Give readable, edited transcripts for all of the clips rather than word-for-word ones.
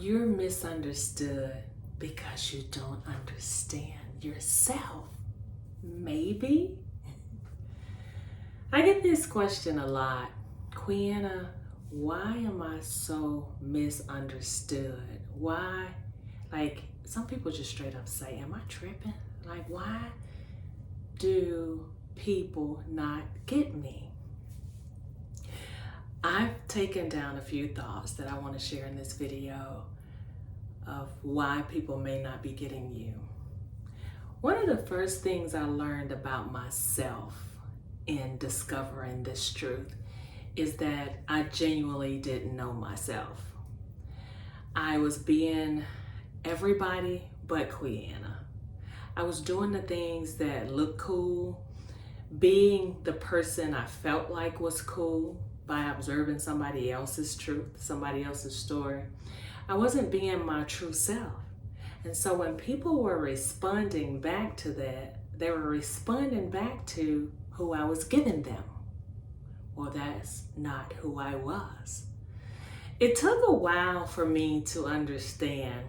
You're misunderstood because you don't understand yourself. Maybe? I get this question a lot. Quiana, why am I so misunderstood? Why? Like, some people just straight up say, am I tripping? Like, why do people not get me? I've taken down a few thoughts that I want to share in this video of why people may not be getting you. One of the first things I learned about myself in discovering this truth is that I genuinely didn't know myself. I was being everybody but Quiana. I was doing the things that looked cool, being the person I felt like was cool by observing somebody else's truth, somebody else's story. I wasn't being my true self. And so when people were responding back to that, they were responding back to who I was giving them. Well, that's not who I was. It took a while for me to understand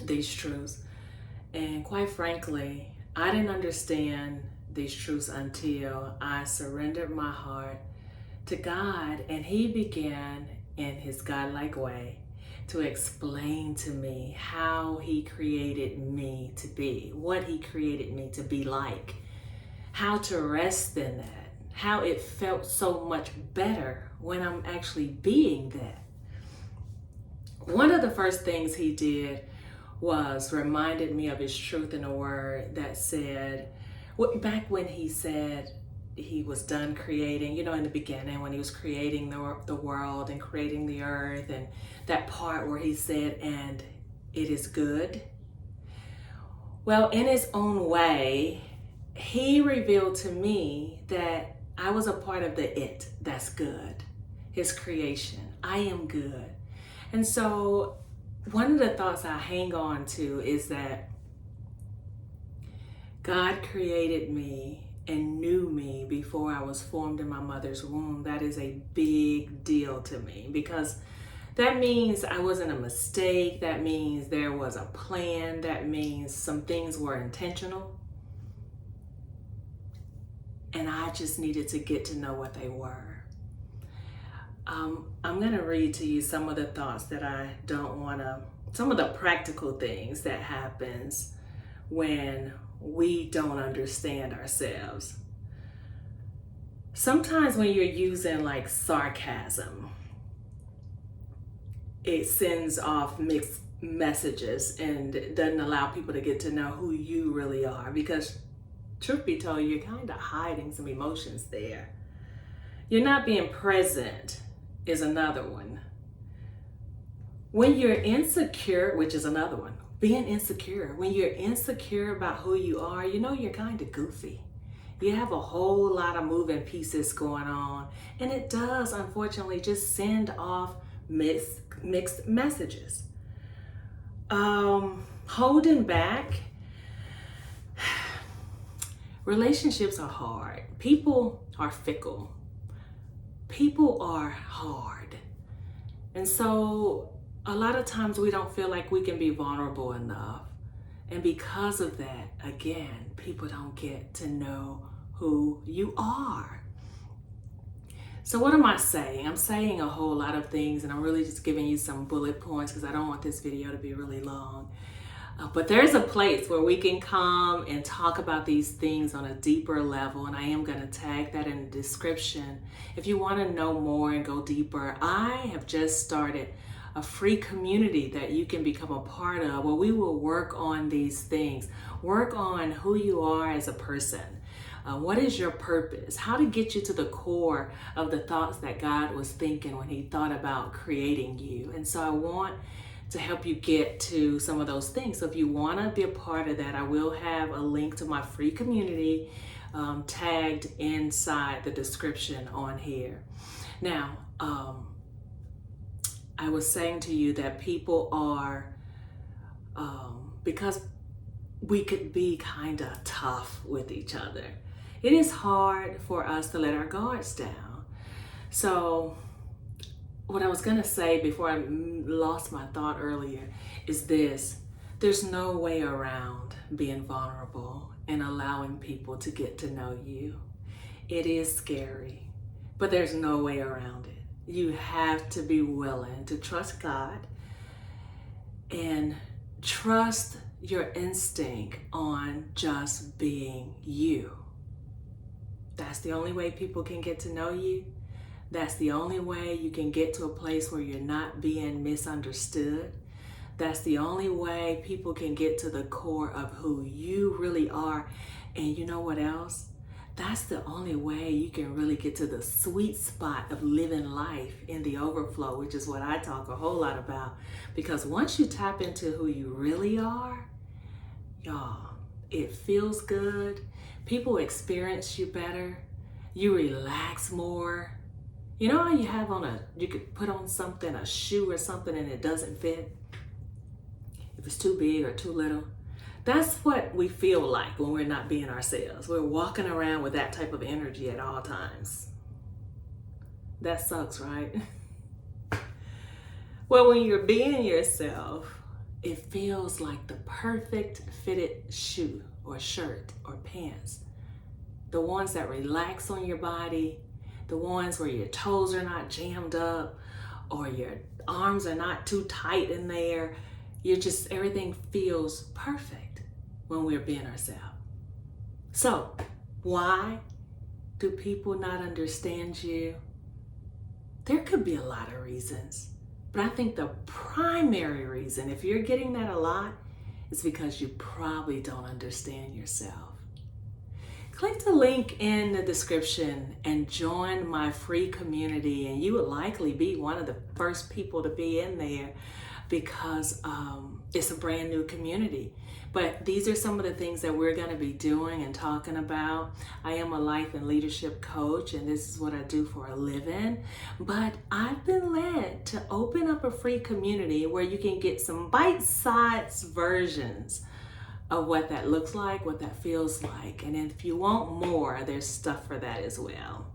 these truths. And quite frankly, I didn't understand these truths until I surrendered my heart to God, and He began in His godlike way to explain to me how He created me to be, what He created me to be like, how to rest in that, how it felt so much better when I'm actually being that. One of the first things He did was reminded me of His truth in a word that said, back when He said He was done creating, in the beginning when He was creating the world and creating the earth, and that part where He said, and it is good. Well, in His own way, He revealed to me that I was a part of the it that's good, His creation. I am good. And so one of the thoughts I hang on to is that God created me and knew me before I was formed in my mother's womb. That is a big deal to me, because that means I wasn't a mistake. That means there was a plan. That means some things were intentional. And I just needed to get to know what they were. I'm going to read to you some of the thoughts that I don't want to, some of the practical things that happens when we don't understand ourselves. Sometimes when you're using like sarcasm, it sends off mixed messages and doesn't allow people to get to know who you really are, because truth be told, you're kind of hiding some emotions there. You're not being present is another one. When you're insecure, which is another one, being insecure. When you're insecure about who you are, you're kind of goofy. You have a whole lot of moving pieces going on, and it does, unfortunately, just send off mixed messages. Holding back. Relationships are hard. People are fickle. People are hard. And so a lot of times we don't feel like we can be vulnerable enough. And because of that, again, people don't get to know who you are. So what am I saying? I'm saying a whole lot of things, and I'm really just giving you some bullet points because I don't want this video to be really long. But there's a place where we can come and talk about these things on a deeper level, and I am going to tag that in the description. If you want to know more and go deeper, I have just started a free community that you can become a part of, where we will work on these things, work on who you are as a person. What is your purpose? How to get you to the core of the thoughts that God was thinking when He thought about creating you. And so I want to help you get to some of those things. So if you want to be a part of that, I will have a link to my free community tagged inside the description on here. Now, I was saying to you that people are, because we could be kind of tough with each other, it is hard for us to let our guards down. So what I was going to say before I lost my thought earlier is this. There's no way around being vulnerable and allowing people to get to know you. It is scary, but there's no way around it. You have to be willing to trust God and trust your instinct on just being you. That's the only way people can get to know you. That's the only way you can get to a place where you're not being misunderstood. That's the only way people can get to the core of who you really are. And you know what else? That's the only way you can really get to the sweet spot of living life in the overflow, which is what I talk a whole lot about. Because once you tap into who you really are, y'all, it feels good. People experience you better. You relax more. You know how you could put on something, a shoe or something, and it doesn't fit? If it's too big or too little. That's what we feel like when we're not being ourselves. We're walking around with that type of energy at all times. That sucks, right? Well, when you're being yourself, it feels like the perfect fitted shoe or shirt or pants. The ones that relax on your body, the ones where your toes are not jammed up or your arms are not too tight in there. Everything feels perfect when we're being ourselves. So, why do people not understand you? There could be a lot of reasons, but I think the primary reason, if you're getting that a lot, is because you probably don't understand yourself. Click the link in the description and join my free community, and you would likely be one of the first people to be in there because it's a brand new community. But these are some of the things that we're going to be doing and talking about. I am a life and leadership coach, and this is what I do for a living. But I've been led to open up a free community where you can get some bite-sized versions of what that looks like, what that feels like. And if you want more, there's stuff for that as well.